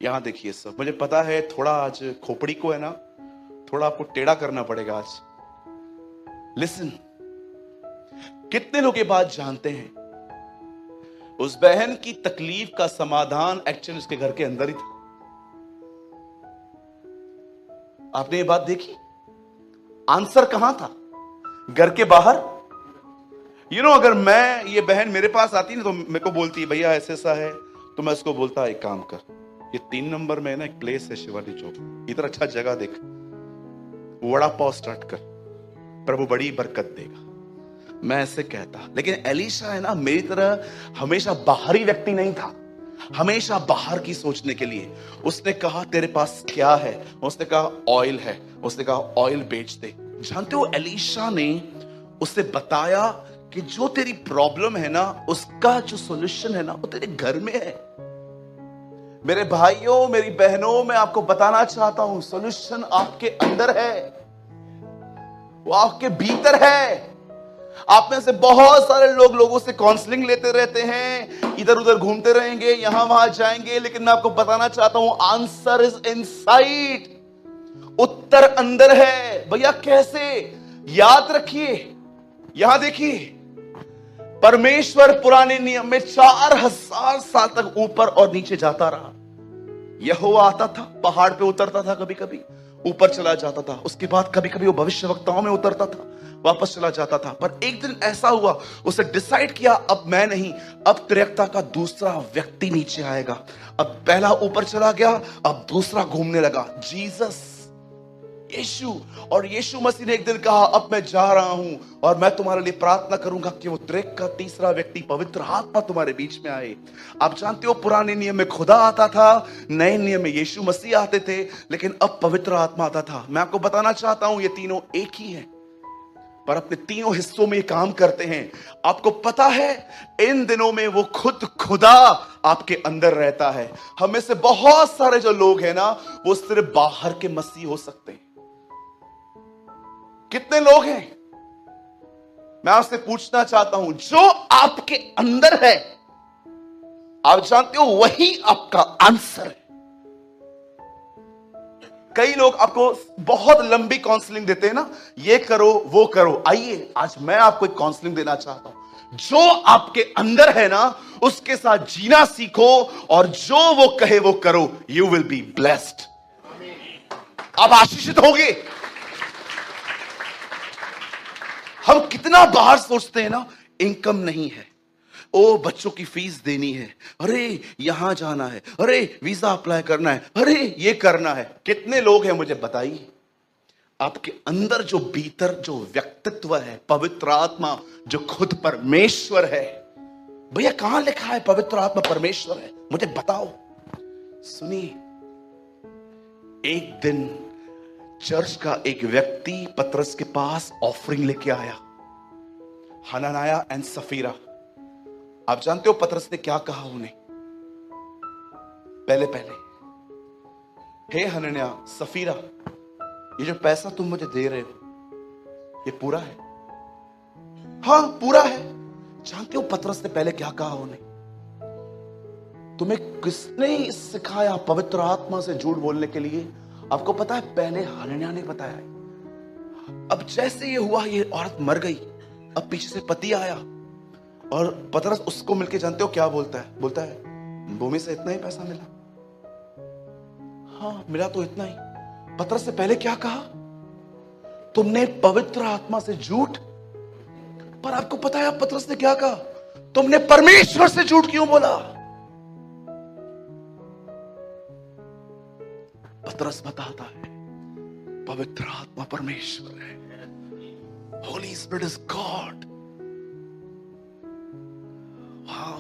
यहां देखिए सब, मुझे पता है थोड़ा आज खोपड़ी को है ना, थोड़ा आपको टेढ़ा करना पड़ेगा आज। लिसन, कितने लोग ये बात जानते हैं उस बहन की तकलीफ का समाधान एक्चुअली उसके घर के अंदर ही था? आपने ये बात देखी? आंसर कहां था? घर के बाहर। अगर मैं, ये बहन मेरे पास आती ना तो मेरे को बोलती है भैया ऐसा ऐसा है, तो मैं उसको बोलता एक काम कर, ये 3 नंबर में ना एक प्लेस है शिवाली चौक, इधर अच्छा जगह देख, वड़ा पाव स्टार्ट कर, प्रभु बड़ी बरकत देगा। मैं ऐसे कहता। लेकिन एलीशा है ना, मेरी तरह हमेशा बाहरी व्यक्ति नहीं था, हमेशा बाहर की सोचने के लिए। उसने कहा तेरे पास क्या है? उसने कहा ऑयल है। उसने कहा ऑयल बेच दे। जानते हो, एलीशा ने उसे बताया कि जो तेरी प्रॉब्लम है ना, उसका जो सॉल्यूशन है ना, वो तेरे घर में है। मेरे भाइयों, मेरी बहनों, मैं आपको बताना चाहता हूं, सॉल्यूशन आपके अंदर है, वो आपके भीतर है। आप में से बहुत सारे लोग लोगों से काउंसलिंग लेते रहते हैं, इधर उधर घूमते रहेंगे, यहां वहां जाएंगे, लेकिन मैं आपको बताना चाहता हूं, आंसर इज इनसाइड। उत्तर अंदर है। भैया कैसे? याद रखिए, यहां देखिए, परमेश्वर पुराने नियम में 4000 साल तक ऊपर और नीचे जाता रहा। यहोवा आता था, पहाड़ पे उतरता था, कभी कभी ऊपर चला जाता था, उसके बाद कभी कभी वो भविष्यवक्ताओं में उतरता था, वापस चला जाता था। पर एक दिन ऐसा हुआ, उसे डिसाइड किया अब मैं नहीं, अब त्रिएकता का दूसरा व्यक्ति नीचे आएगा। अब पहला ऊपर चला गया, अब दूसरा घूमने लगा, जीसस, यीशु। और यीशु मसीह ने एक दिन कहा अब मैं जा रहा हूं और मैं तुम्हारे लिए प्रार्थना करूंगा कि वो त्रिएक का तीसरा व्यक्ति पवित्र आत्मा तुम्हारे बीच में आए। आप जानते हो, पुराने नियम में खुदा आता था, नए नियम में यीशु मसीह आते थे, लेकिन अब पवित्र आत्मा आता था। मैं आपको बताना चाहता हूं, ये तीनों एक ही हैं, पर अपने तीनों हिस्सों में ये काम करते हैं। आपको पता है, इन दिनों में वो खुद खुदा आपके अंदर रहता है। हमें से बहुत सारे जो लोग हैं ना, वो सिर्फ बाहर के मसीह हो सकते हैं। कितने लोग हैं? मैं आपसे पूछना चाहता हूं, जो आपके अंदर है, आप जानते हो, वही आपका आंसर है। कई लोग आपको बहुत लंबी काउंसलिंग देते हैं ना, ये करो वो करो। आइए, आज मैं आपको एक काउंसलिंग देना चाहता हूं। जो आपके अंदर है ना, उसके साथ जीना सीखो, और जो वो कहे वो करो। You will be blessed. आप आशीषित होंगे। हम कितना बाहर सोचते हैं ना, इनकम नहीं है, ओ बच्चों की फीस देनी है, अरे यहां जाना है, अरे वीजा अप्लाई करना है, अरे ये करना है। कितने लोग हैं, मुझे बताइए, आपके अंदर जो भीतर जो व्यक्तित्व है, पवित्र आत्मा जो खुद परमेश्वर है। भैया कहां लिखा है पवित्र आत्मा परमेश्वर है? मुझे बताओ। सुनिए, एक दिन चर्च का एक व्यक्ति पतरस के पास ऑफरिंग लेके आया, हनन्याह एंड सफीरा। आप जानते हो पतरस ने क्या कहा उन्हें? पहले हे हनन्याह, सफीरा, ये जो पैसा तुम मुझे दे रहे हो, ये पूरा है? हाँ पूरा है। जानते हो पतरस ने पहले क्या कहा उन्हें? तुम्हें किसने सिखाया पवित्र आत्मा से झूठ बोलने के लिए? आपको पता है, पहले हनन्याह ने बताया। अब जैसे ये हुआ, ये औरत मर गई, अब पीछे से पति आया और पतरस उसको मिलके, जानते हो क्या बोलता है? बोलता है भूमि से इतना ही पैसा मिला। हाँ मिला तो इतना ही। पतरस से पहले क्या कहा? तुमने पवित्र आत्मा से झूठ। पर आपको पता है पतरस ने क्या कहा? तुमने परमेश्वर से झूठ क्यों बोला? पतरस बताता है पवित्र आत्मा परमेश्वर है, Holi spirit is God. Wow.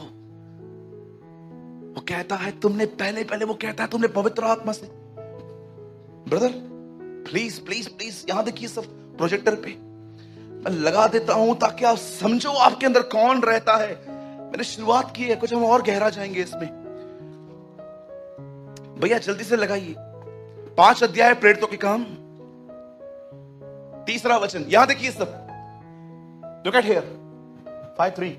वो कहता है तुमने पहले वो कहता है तुमने पवित्र आत्मा से। ब्रदर प्लीज प्लीज प्लीज, यहां देखिए सब प्रोजेक्टर पे मैं लगा देता हूं ताकि आप समझो आपके अंदर कौन रहता है। मैंने शुरुआत की है, कुछ हम और गहरा जाएंगे इसमें। भैया जल्दी से लगाइए, 5 अध्याय प्रेरितों के काम, 3 वचन। यहां देखिए सब, लुक एट हियर, 5:3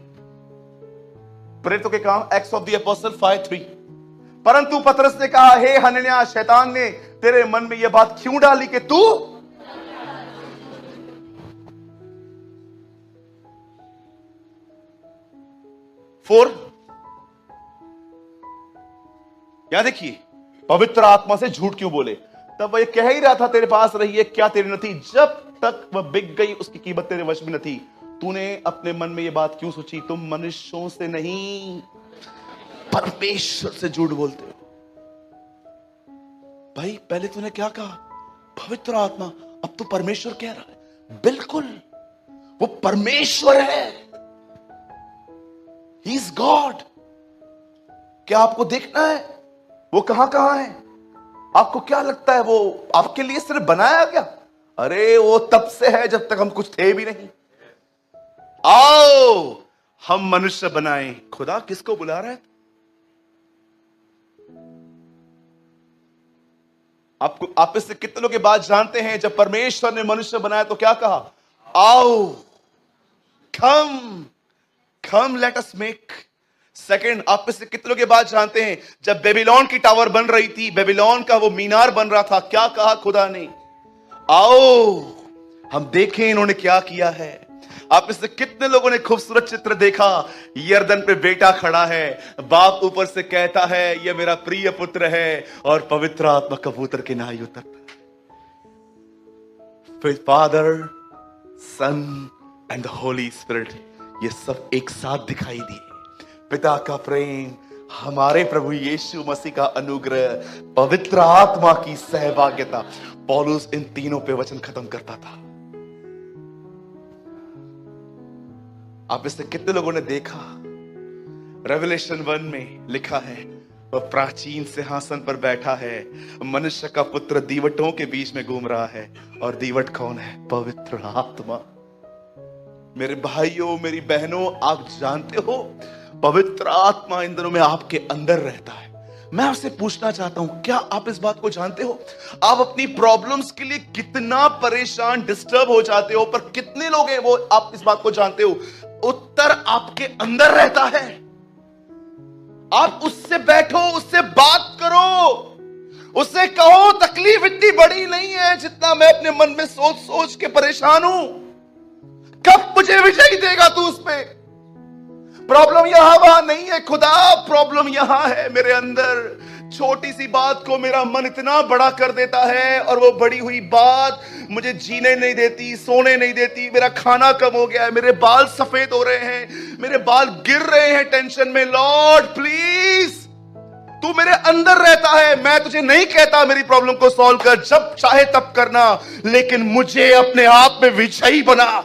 प्रेरितों के काम, एक्ट्स ऑफ द एपोस्टल 5:3। परंतु पतरस ने कहा, हे हनन्याह, शैतान ने तेरे मन में यह बात क्यों डाली कि तू यहां देखिए, पवित्र आत्मा से झूठ क्यों बोले? तब वह कह ही रहा था, तेरे पास रही है क्या तेरी न थी? जब तक वह बिक गई उसकी कीमत तेरे वश में न थी। तूने अपने मन में यह बात क्यों सोची? तुम मनुष्यों से नहीं परमेश्वर से झूठ बोलते हो। भाई पहले तूने क्या कहा? पवित्र आत्मा। अब तो परमेश्वर कह रहा है। बिल्कुल, वो परमेश्वर है। He is God. क्या आपको देखना है वो कहां कहां है? आपको क्या लगता है वो आपके लिए सिर्फ बनाया क्या? अरे वो तब से है जब तक हम कुछ थे भी नहीं। आओ हम मनुष्य बनाएं। खुदा किसको बुला रहा है? आप इससे कितने लोग ये बात जानते हैं? जब परमेश्वर ने मनुष्य बनाया तो क्या कहा? आओ, कम लेट अस मेक। सेकंड, आप इससे कितने लोग ये बात जानते हैं? जब बेबीलोन की टावर बन रही थी, बेबीलोन का वो मीनार बन रहा था, क्या कहा खुदा ने? आओ हम देखें इन्होंने क्या किया है। आप इससे कितने लोगों ने खूबसूरत चित्र देखा? यर्दन पे बेटा खड़ा है, बाप ऊपर से कहता है यह मेरा प्रिय पुत्र है, और पवित्र आत्मा कबूतर के नाई उतरता। फिर father, son and the holy spirit, ये सब एक साथ दिखाई दिए। पिता का प्रेम, हमारे प्रभु यीशु मसीह का अनुग्रह, पवित्र आत्मा की सहभागिता। पौलुस इन तीनों पे वचन खत्म करता था। आप इससे कितने लोगों ने देखा? रेवलेशन 1 में लिखा है, वह प्राचीन सिंहासन पर बैठा है, मनुष्य का पुत्र दीवटों के बीच में घूम रहा है। और दीवट कौन है? पवित्र आत्मा। मेरे भाइयों, मेरी बहनों, आप जानते हो पवित्र आत्मा इन दिनों में आपके अंदर रहता है। मैं आपसे पूछना चाहता हूं, क्या आप इस बात को जानते हो? आप अपनी प्रॉब्लम्स के लिए कितना परेशान, डिस्टर्ब हो जाते हो, पर कितने लोग हैं वो आप इस बात को जानते हो? उत्तर आपके अंदर रहता है। आप उससे बैठो, उससे बात करो, उससे कहो तकलीफ इतनी बड़ी नहीं है जितना मैं अपने मन में सोच सोच के परेशान हूं। कब मुझे विजय देगा तू उस पे? प्रॉब्लम यहां वहां नहीं है खुदा, प्रॉब्लम यहां है मेरे अंदर। छोटी सी बात को मेरा मन इतना बड़ा कर देता है, और वो बड़ी हुई बात मुझे जीने नहीं देती, सोने नहीं देती। मेरा खाना कम हो गया है, मेरे बाल सफेद हो रहे हैं, मेरे बाल गिर रहे हैं टेंशन में। लॉर्ड प्लीज, तू मेरे अंदर रहता है। मैं तुझे नहीं कहता मेरी प्रॉब्लम को सॉल्व कर, जब चाहे तब करना, लेकिन मुझे अपने आप में विजयी बना,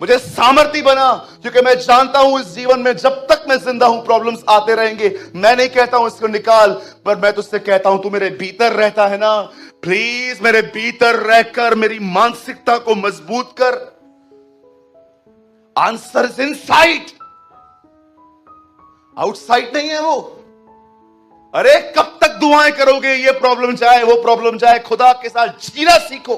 मुझे सामर्थ्य बना, क्योंकि मैं जानता हूं इस जीवन में जब तक मैं जिंदा हूं प्रॉब्लम्स आते रहेंगे। मैं नहीं कहता हूं इसको निकाल, पर मैं तुझसे कहता हूं तू मेरे भीतर रहता है ना, प्लीज मेरे भीतर रहकर मेरी मानसिकता को मजबूत कर। आंसर इज इनसाइड, आउटसाइड नहीं है वो। अरे कब तक दुआएं करोगे? ये प्रॉब्लम जाए, वो प्रॉब्लम जाए। खुदा के साथ जीना सीखो।